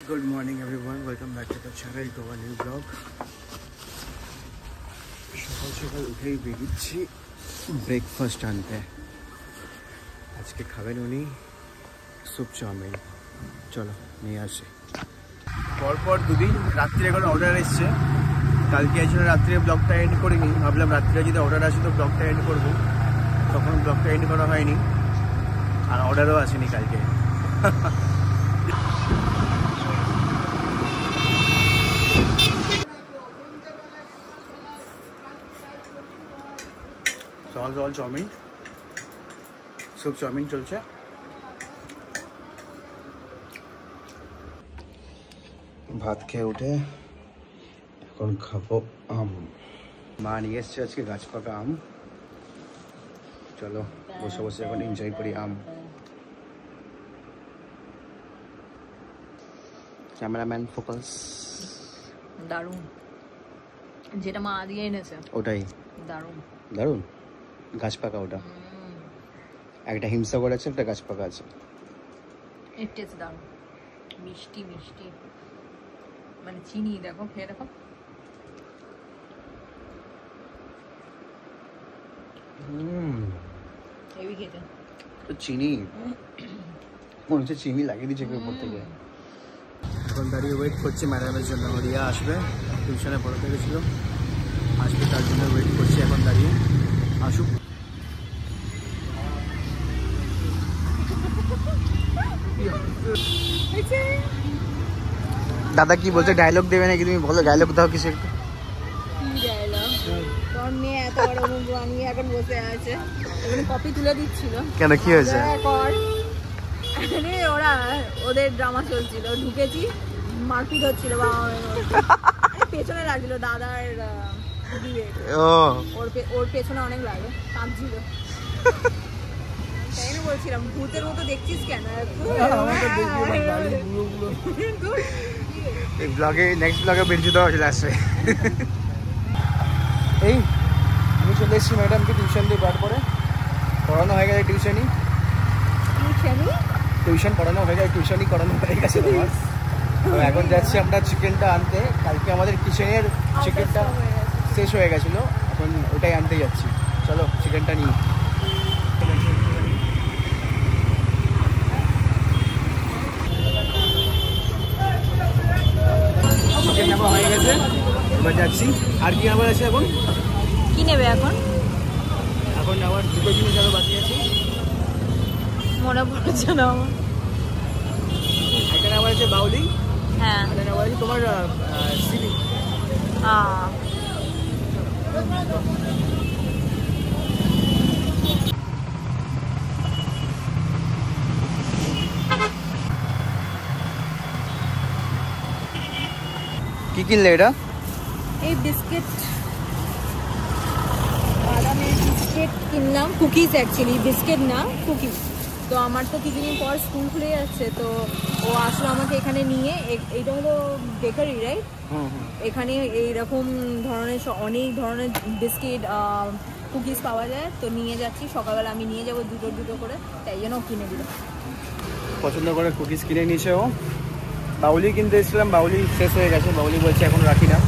Good morning everyone, welcome back to the channel to a new vlog. সকাল সকাল উঠেই বেরিয়েছি ব্রেকফাস্ট আনতে। আজকে খাবেন উনি স্যুপ চাউমিন, চলো নিয়ে আসি। পরপর দুদিন রাত্রে এখন অর্ডার এসছে। কালকে এই জন্য রাত্রে ব্লগটা এন্ড করিনি, ভাবলাম রাত্রে যদি অর্ডার আসে তো ব্লগটা এন্ড করবো, তখন ব্লগটা এন্ড করা হয়নি আর অর্ডারও আসেনি কালকে। সকাল সকাল চাউমিন, স্যুপ চাউমিন চলছে। ভাত খেয়ে উঠে এখন খাবো আম। মা নিয়ে এসছে আজকে গাছ পাকা আম, চলো বসে বসে এখন এনজয় করি আম। Cameraman focus. দারুণ, যেটা মা দিয়ে এনেছে ওটাই দারুণ দারুণ। গাছ পাকা ওটা, একটা হিমসাগর আছে, একটা গাছ পাকা আছে। এর টেস্ট দারুণ, মিষ্টি মিষ্টি, মানে চিনি দেখো, খেয়ে দেখো। হেভি খেতে। চিনি মনে হচ্ছে চিনি লাগিয়ে দিচ্ছে উপর থেকে। এখন দাঁড়িয়ে ওয়েট করছি ম্যাডামের জন্য, রিয়া আসবে, টিউশনে পড়াতে গেছিল, আসবে তার জন্য ওয়েট করছি এখন দাঁড়িয়ে, আসুক। দাদা কি বলছে, ডায়লগ দেবে নাকি? তুমি বলো, ডায়লগ দাও কিছু একটা। কপি তুলে দিচ্ছিল কেন, কি হয়েছে? ওরা ওদের ড্রামা চলছিল, ঢুকেছি, মারপিট হচ্ছিল, পেছনে লাগছিল দাদার, ওর পেছনে অনেক লাগে, কাঁদছিল। তাই না বলছিলাম, ভূতের মতো দেখছিস কেন? ব্লগে নেক্সট ব্লগে বিরজিত চলে আসবে। এই আমি চলে এসেছি ম্যাডামকে টিউশন দিয়ে বার করে, পড়ানো হয়ে গেছে, টিউশন পড়ানো হয়ে গেছে, টিউশনই করানো হয়ে গেছে তোমার। তো এখন যাচ্ছি আমরা চিকেনটা আনতে। কালকে আমাদের কিচেনের চিকেনটা শেষ হয়ে গেছিলো, এখন ওটাই আনতে যাচ্ছি। চলো চিকেনটা নিই। চিকেন নেওয়া হয়ে গেছে, এবার যাচ্ছি। আর কি নেওয়ার আছে এখন? কি নেবে এখন? এখন নেওয়ার দুটো জিনিস আরো বাকি আছে, মনে পড়ছে না আমার। একটা নেওয়ার আছে বাউলি, হ্যাঁ, একটা নেওয়ার আছে তোমার সিলি। কি কিনলে এটা? এই বিস্কিট, বাদামের বিস্কিট কিনলাম, কুকিজ অ্যাকচুয়ালি, বিস্কিট না কুকিজ। তো আমার তো কিছুদিন পর স্কুল খুলে যাচ্ছে, তো ও আসলো আমাকে এখানে নিয়ে। এইটা হলো বেকারি, রাইট? এখানে এইরকম ধরনের অনেক ধরনের বিস্কিট, কুকিজ পাওয়া যায়। তো নিয়ে যাচ্ছি, সকালবেলা আমি নিয়ে যাবো দুটো দুটো করে, তাই জন্য ও কিনে দিল। পছন্দ করে কুকিজ কিনে নিয়েছে ও। বাউলি কিনতে এসেছিলাম, বাউলি শেষ হয়ে গেছে, বাউলি বলছে এখন রাখি না।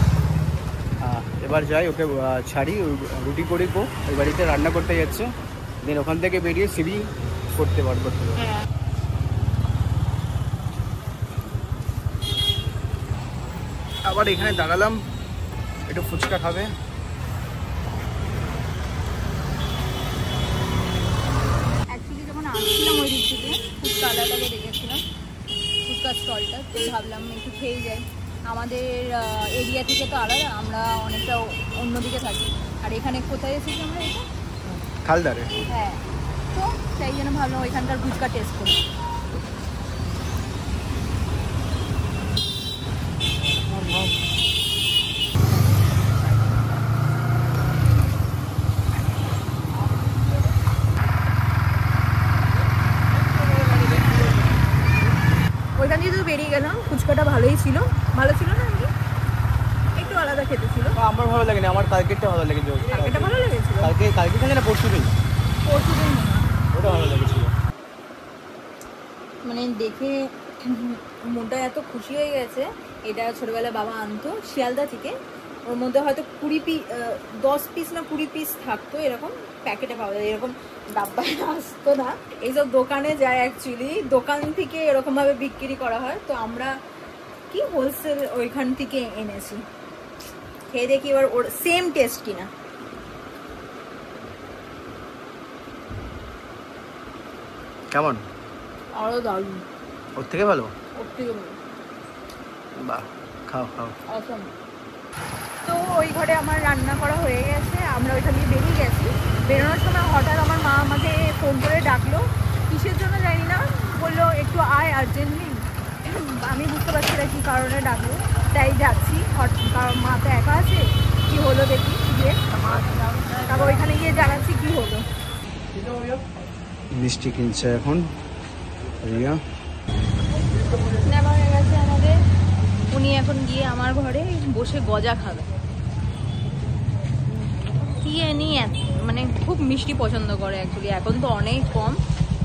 এবার যাই, ওকে ছাড়ি, রুটি করি, ওই বাড়িতে রান্না করতে যাচ্ছে, দেন ওখান থেকে বেরিয়ে সিঁড়ি করতে পারবো। আবার এখানে দাঁড়ালাম, একটু ফুচকা খাবে। অ্যাকচুয়ালি যখন আসছিলাম ওই দিক থেকে ফুচকাওয়ালাটাকে দেখেছিলাম, ফুচকা স্টলটা, তো ভাবলাম একটু খেয়ে যাই। আমাদের এরিয়া থেকে তো আলাদা, আমরা অনেকটা অন্যদিকে থাকি। আর এখানে কোথায় এসেছি আমরা? এটা খালদারে। হ্যাঁ, তো সেই জন্য ভাবলাম ওইখানকার ফুচকা টেস্ট করি। ওইখান দিয়ে তো বেরিয়ে গেলাম, ফুচকাটা ভালোই ছিল, ভালো ছিল না? একটু আলাদা খেতে ছিল। আমার ভালো লাগেনি, আমার কালকেরটা ভালো লেগেছে। কালকেটা ভালো লেগেছিল? কালকে খালি না, পরশুদিন পরশুদিন ওটা ভালো লেগেছিল। মানে দেখে মনটা এত খুশি হয়ে গেছে। এটা ছোটবেলায় বাবা আনতো শিয়ালদা থেকে, ওর মধ্যে হয়তো 10 পিস না 20 পিস থাকতো, এরকম প্যাকেটে পাওয়া যায়, এরকম ডাব্বায় আসতো না। এইসব দোকানে যায় অ্যাকচুয়ালি, দোকান থেকে এরকম ভাবে বিক্রি করা হয়। তো আমরা কি হোলসেল ওইখান থেকে এনেছি, খেয়ে দেখি এবার ওর সেম টেস্ট কিনা। কেমন? আরো দারুণ, ওর থেকে ভালো? ওর থেকে ভালো। বাহ, খাও খাও। অসম। তো ওই ঘরে আমার রান্না করা হয়ে গেছে, আমরা ওইখান দিয়ে বেরিয়ে গেছি। বেরোনোর সময় হঠাৎ আমার মা আমাকে ফোন করে ডাকলো, কিসের জন্য জানি না, বললো একটু আয় আর্জেন্টলি। আমি বুঝতে পারছি না কী কারণে ডাকলো, তাই যাচ্ছি। কারণ মা তো একা আছে, কী হলো দেখি গিয়ে, তারপর ওইখানে গিয়ে জানাচ্ছি কী হলো। মিষ্টি কিনছে এখন রিয়া। নেওয়া হয়ে গেছে আমাদের, উনি এখন গিয়ে আমার ঘরে বসে গজা খাবে। কি জানি মানে খুব মিষ্টি পছন্দ করে অ্যাকচুয়ালি, এখন তো অনেক কম,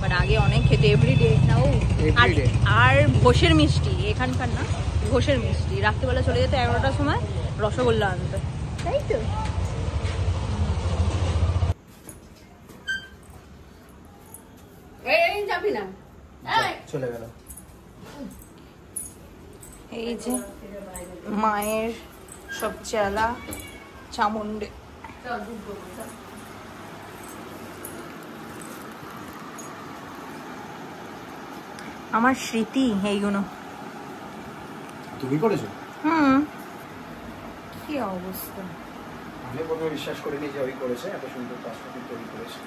বাট আগে অনেক খেতে, এভরিডে না ও। আর ঘোষের মিষ্টি, এখানকার না, ঘোষের মিষ্টি। রাত্রিবেলা চলে যেত 11টার সময় রসগোল্লা আনতে, তাই তো। যাবি না, চলে গেল। এই যে মায়ের সব চেলা চামুন্ডে। আমার স্মৃতি এইগুলো। তুমি করেছো? কি অবস্থা। আমি প্রথমে বিশ্বাস করিনি যে ওই করেছে, এত সুন্দর পাসপোর্ট তৈরি করেছে।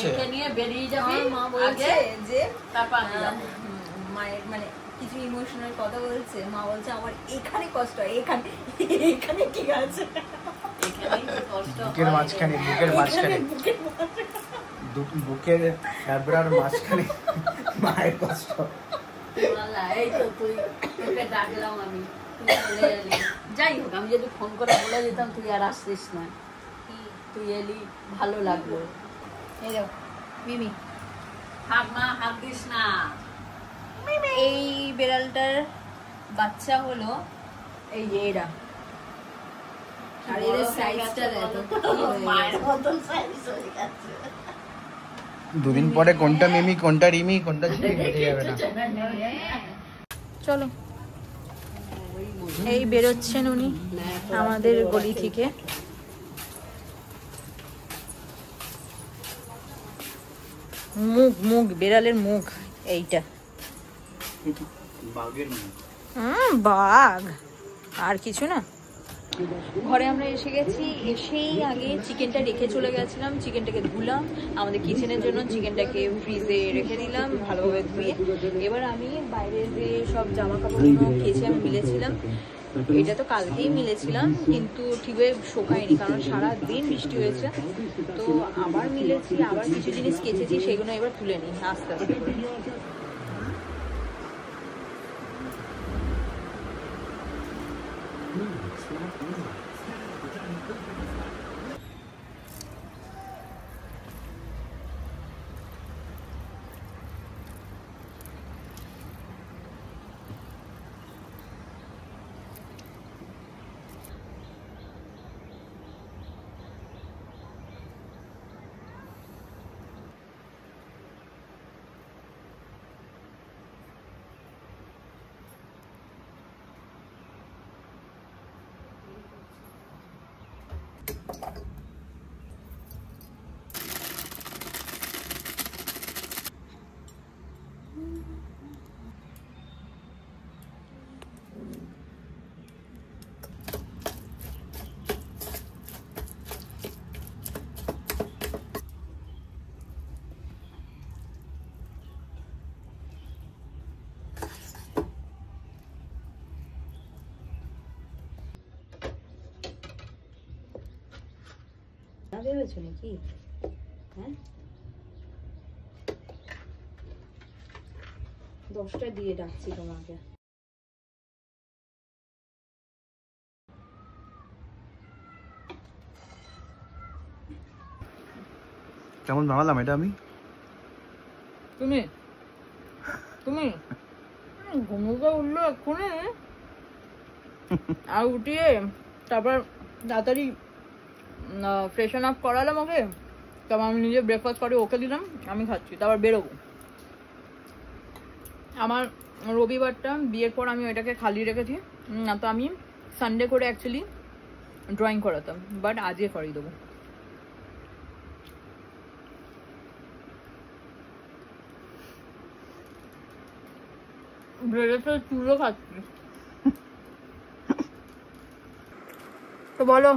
একে নিয়ে বেরিয়ে যাবে। মা বলছে যে তারপর মায়ের মানে কিছু ইমোশনাল কথা বলছে, মা বলছে আমার এখানে কষ্ট হয়, এখানে এখানে ঠিক আছে, বুকের মাঝখানে, বুকের মাঝখানে, বুকের হ্যাবরার মাঝখানে মায়ের কষ্ট। এই তো তুই, তোকে ডাকলাম আমি, তুই চলে এলি। যাই হোক, আমি যদি ফোন করে বলে দিতাম তুই আর আসছিস না, তুই এলি, ভালো লাগলো। এই যাও মিমি, হাত মা, হাত দিস না। এই বেড়ালটার বাচ্চা হলো এই যে এরা, আর এদের সাইজটা দেখো মায়ের মতন সাইজ হয়ে গেছে। দুদিন পরে কোনটা মিমি কোনটা রিমি কোনটা ঝিমি বেরিয়ে যাবে না। চলো, এই বেরোচ্ছেন উনি আমাদের গলি থেকে। মুখ বেড়ালের মুখ এইটা, বাঘের মুখ। বাঘ আর কিছু না। ঘরে আমরা এসে গেছি, এসেই আগে চিকেনটা রেখে চলে গেছিলাম, চিকেনটাকে ধুলাম আমাদের কিচেনের জন্য, চিকেনটাকে ফ্রিজে রেখে দিলাম ভালোভাবে ধুয়ে। এবার আমি বাইরে যে সব জামা কাপড়গুলো কেচে আমি মিলেছিলাম, এটা তো কালকেই মিলেছিলাম কিন্তু ঠিকভাবে শোকায়নি কারণ সারাদিন বৃষ্টি হয়েছে, তো আবার মিলেছি, আবার কিছু জিনিস কেচেছি, সেগুলো এবার তুলে নিই আস্তে আস্তে করে। ভেবেছো নাকি? হ্যাঁ, 10টা দিয়ে ডাকছি তোমাকে। কেমন বানালাম এটা আমি? তুমি তুমি ঘুমোকে উঠলো এক্ষুনি আর উঠিয়ে তারপর তাড়াতাড়ি ফ্রেশন আপ করালাম ওকে, তারপর আমি নিজে ব্রেকফাস্ট করে ওকে দিলাম, আমি খাচ্ছি, তারপর বেরোবো। আমার রবিবারটা বিয়ের পর আমি ওইটাকে খালি রেখেছি, না তো আমি সানডে করে অ্যাকচুয়ালি ড্রয়িং করাতাম, বাট আজকে করিয়ে দেবো। ব্রেডের তো চুলও খাচ্ছি। তো বলো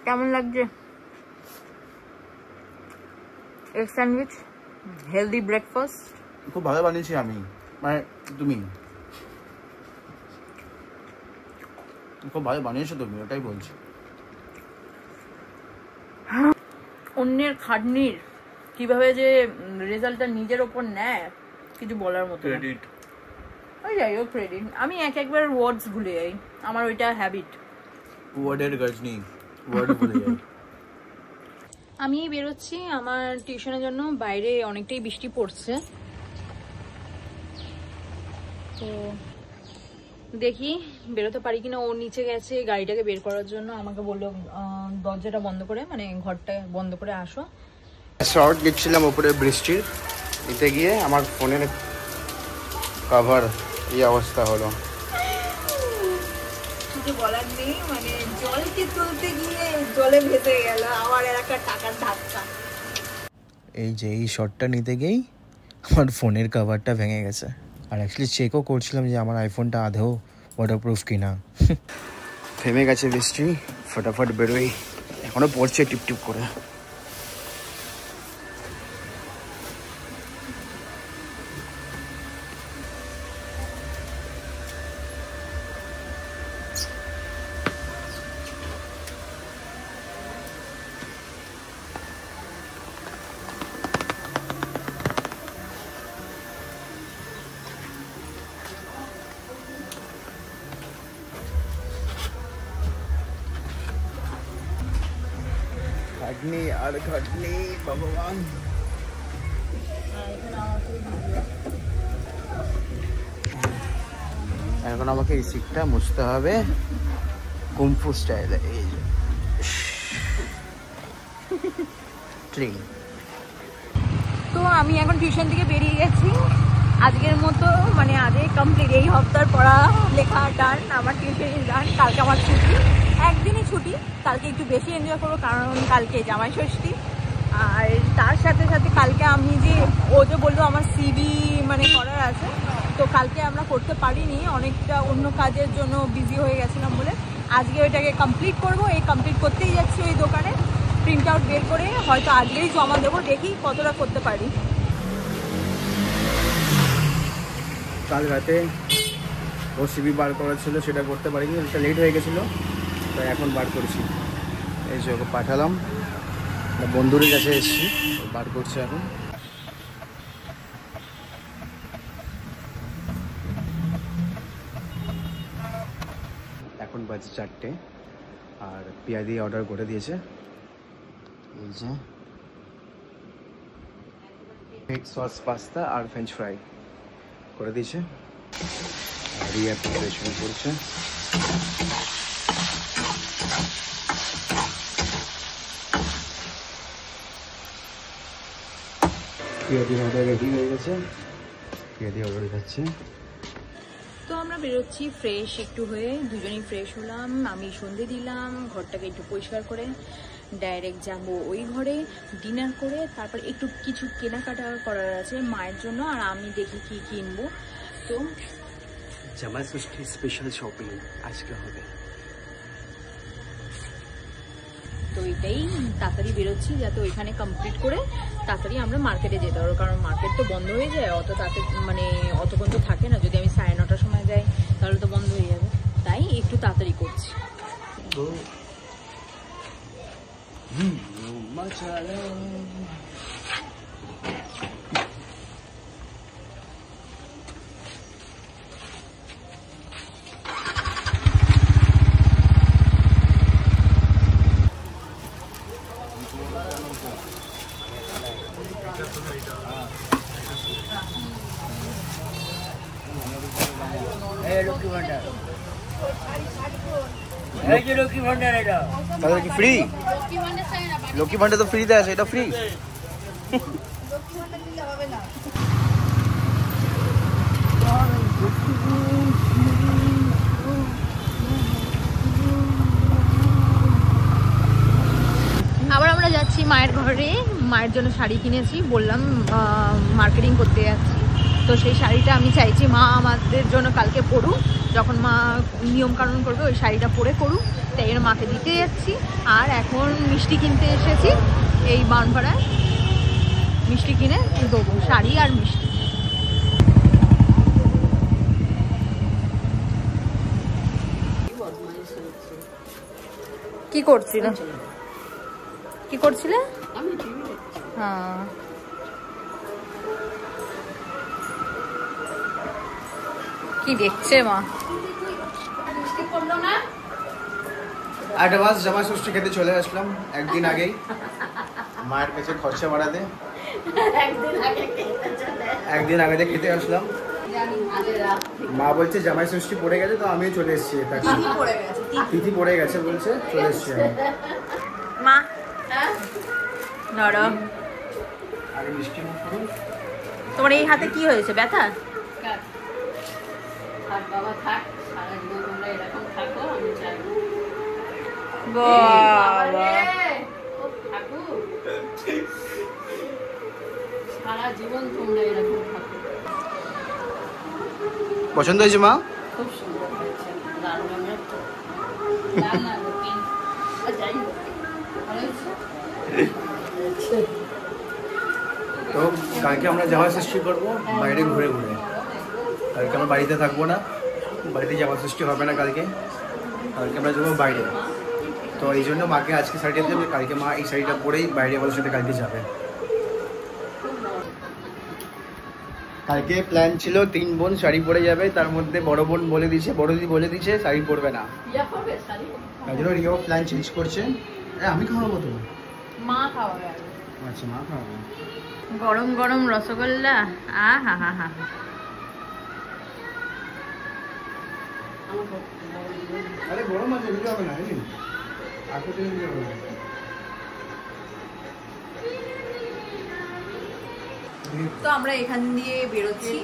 কেমন লাগছে? Egg sandwich, healthy breakfast. খুব ভালো বানিয়েছি আমি, মানে তুমি খুব ভালো বানিয়েছো তুমি, ওটাই বলছি। অন্যের খাটনির কিভাবে যে রেজাল্টটা নিজের ওপর নেয় কিছু বলার মতো না। ক্রেডিট, ওই যাই হোক ক্রেডিট, আমি একবার ওয়ার্ডস ভুলে যাই, আমার ওইটা হ্যাবিট। ওয়ার্ডের গজনি, ওয়ার্ড ভুলে যাই। আমি বেরোচ্ছি আমার টিউশনের জন্য, বাইরে অনেকটাই বৃষ্টি পড়ছে, তো দেখি বেরোতে পারি কিনা। ও নিচে গেছে গাড়িটাকে বের করার জন্য, আমাকে বললো দরজাটা বন্ধ করে, মানে ঘরটা বন্ধ করে আসো। শর্ট নিচ্ছিলাম উপরে বৃষ্টির, নিতে গিয়ে আমার ফোনের কভার এই অবস্থা হলো। কিছু বলার নেই, মানে জলকে তুলতে গিয়ে জলে ভেসে গেল, আমার একটা টাকার ধাক্কা। এই যে এই শটটা নিতে গিয়েই আমার ফোনের কভারটা ভেঙে গেছে, আর অ্যাকচুয়ালি চেকও করছিলাম যে আমার আইফোনটা আধেও ওয়াটারপ্রুফ কিনা। থেমে গেছে বৃষ্টি, ফটাফট বেরোই, এখনো পড়ছে টিপ টিপ করে। খাটনি আর খাটনি ভগবান। এখন আমাকে এই সিটটা মুছতে হবে কুমফু স্টাইলে, এই যে ক্লিন। তো আমি এখন টিউশন থেকে বেরিয়ে গেছি আজকের মতো, মানে আজকে কমপ্লিট, এই হপ্তার পড়া লেখা ডান, আমার টিউশন ডান। কালকে আমার ছুটি, একদিনই ছুটি, কালকে একটু বেশি এনজয় করবো কারণ কালকে জামাই ষষ্ঠী। আর তার সাথে সাথে কালকে আমি যে ও যে বললো আমার সিভি মানে করার আছে, তো কালকে আমরা করতে পারিনি, অনেকটা অন্য কাজের জন্য বিজি হয়ে গেছিলাম বলে। আজকে ওইটাকে কমপ্লিট করব, এই কমপ্লিট করতেই যাচ্ছি ওই দোকানে, প্রিন্ট আউট বের করে হয়তো আজকেই জমা দেবো, দেখি কতটা করতে পারি। কাল রাতে ও সিবি বার করা ছিল, সেটা করতে পারিনি, এটা লেট হয়ে গেছিলো, তাই এখন বার করেছি। এই যে ওকে পাঠালাম, বন্ধুর কাছে এসেছি, বার করছে এখন। এখন বাজে 4টে, আর পিয়াদি অর্ডার করে দিয়েছে, এই যে মিক্স সস পাস্তা আর ফ্রেঞ্চ ফ্রাই করে দিয়েছে, আর রিয়া প্রিপারেশন করছে। পিয়াদি অর্ডার রেডি হয়ে গেছে, পিয়াদি অর্ডার খাচ্ছে। তো আমরা বেরোচ্ছি ফ্রেশ একটু হয়ে, দুজনেই ফ্রেশ হলাম, আমি সন্ধে দিলাম, ঘরটাকে একটু পরিষ্কার করে ডাইরেক্ট যাবো ওই ঘরে ডিনার করে, তারপর একটু কিছু কেনাকাটা করার আছে মায়ের জন্য, আর আমি দেখি কি কিনবো। তো জামাই ষষ্ঠী স্পেশাল শপিং আজকে হবে, তো এটাই তাড়াতাড়ি বেরোচ্ছি যাতে ওইখানে কমপ্লিট করে তাড়াতাড়ি আমরা মার্কেটে যেতে পারবো, কারণ মার্কেট তো বন্ধ হয়ে যায়, অত তাড়াতাড়ি মানে অতক্ষণ তো থাকে না, যদি আমি 9:30টার সময় যাই তাহলে তো বন্ধ হয়ে যাবে, তাই একটু তাড়াতাড়ি করছি। তাহলে কি ফ্রি? লক্ষ্মী ভান্ডার তো ফ্রিতে আছে, এটা ফ্রি? আবার আমরা যাচ্ছি মায়ের ঘরে, মায়ের জন্য শাড়ি কিনেছি, বললাম মার্কেটিং করতে যাচ্ছি, তো সেই শাড়িটা আমি চাইছি মা আমাদের জন্য কালকে পরুক, যখন মা নিয়মকানুন করবে ওই শাড়িটা পরে করুক, তাই এর মাকে দিতে যাচ্ছি। আর এখন মিষ্টি কিনতে এসেছি এই বানপাড়ায়, মিষ্টি কিনে দেবো, শাড়ি আর মিষ্টি। কি করছিলে? কি করছিলে? হ্যাঁ, কি দেখছে মা? অ্যাডভান্স জামাই ষষ্ঠী খেতে চলে আসলাম একদিন আগেই, মায়ের কাছে খরচা বাড়াতে একদিন আগে খেতে আসলাম। মা বলছে জামাই ষষ্ঠী পড়ে গেছে, তো আমিও চলে এসেছি। তিথি পড়ে গেছে বলছে, চলে এসেছি আমি। মা নরম, আগে মিষ্টি মুখ করুন। তোমার এই হাতে কি হয়েছে, ব্যথা? থাক বাবা থাক, সারা জীবন তোমরা এরকম থাকো, আমি চাইবো সারা জীবন তোমরা এরকম থাকো। পছন্দ হয়েছে মা? খুব সুন্দর হয়েছে, লাল রঙের, লাল না পিঙ্ক, যাই হোক ভালো হয়েছে। তো কালকে আমরা জামাই ষষ্ঠী করবো বাইরে ঘুরে ঘুরে। কালকে আমরা বাড়িতে থাকবো না, বাড়িতে জামাই ষষ্ঠী হবে না কালকে, কালকে আমরা যাবো বাইরে। তো এই জন্য মাকে আজকে শাড়িটা দেবে, কালকে মা এই শাড়িটা পরেই বাইরে আমাদের সাথে কালকে যাবে। কালকে প্ল্যান ছিল 3 বোন শাড়ি পরে যাবে, তার মধ্যে বড় বোন বলে দিয়েছে, বড় দিদি বলে দিয়েছে শাড়ি পরবে না, তাই জন্য রিয়াও প্ল্যান চেঞ্জ করছে। আমি খাওয়াবো তো? মা খাওয়াবে। আচ্ছা, মা খাওয়াবো। গরম গরম রসগোল্লা, আহা হা হা। আরে গরম আছে, নিতে হবে না, তো আমরা এখান দিয়ে বেরোচ্ছি,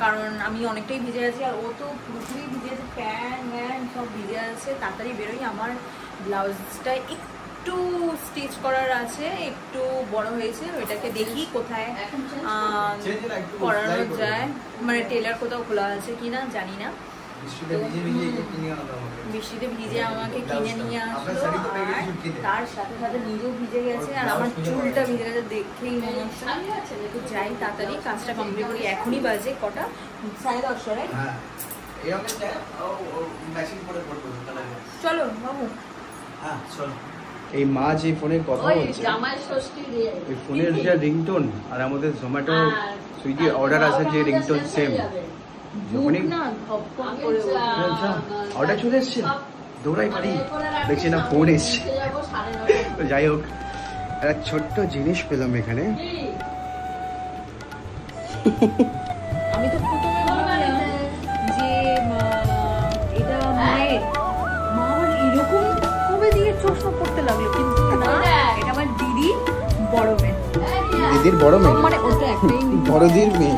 কারণ আমি অনেকটাই ভিজে আছি আর ও তো পুরোপুরি ভিজে আছে, প্যান্ট ম্যান সব ভিজে আছে। তাড়াতাড়ি বেরোই, আমার ব্লাউজটা একটু স্টিচ করার আছে, একটু বড় হয়েছে, ওইটাকে দেখি কোথায় করানো যায়, মানে টেলার কোথাও খোলা আছে কিনা জানি না। বৃষ্টিতে ভিজে আমাকে কিনে নিয়ে আসলো, আর তার সাথে সাথে নিজেও ভিজে গেছে, আর আমার চুলটা ভিজে গেছে দেখেই মনে হচ্ছে। তো যাই তাড়াতাড়ি কাজটা কমপ্লিট করি। এখনই বাজে কটা, 10:30, রাইট? চলো বাবু। হ্যাঁ চলো। এই মা যে ফোনে কথা বলছে, ওই ফোনের যে রিংটোন আর আমাদের জোম্যাটো সুইগি অর্ডার আছে যে রিংটোন সেম, অর্ডার চলে এসছে, দৌড়াই পারি, দেখছি না ফোন এসছে। তো যাই হোক, একটা ছোট্ট জিনিস পেলাম এখানে। আমি তো প্রথমে ভাবলাম যে এটা মায়ের, মা আমার এরকম কবে দিয়ে চশমা পড়তে লাগলো, কিন্তু না, এটা আমার দিদি বড় মেয়ে। দিদির বড় মেয়ে? মানে ওটা একটাই বড় দিদির মেয়ে।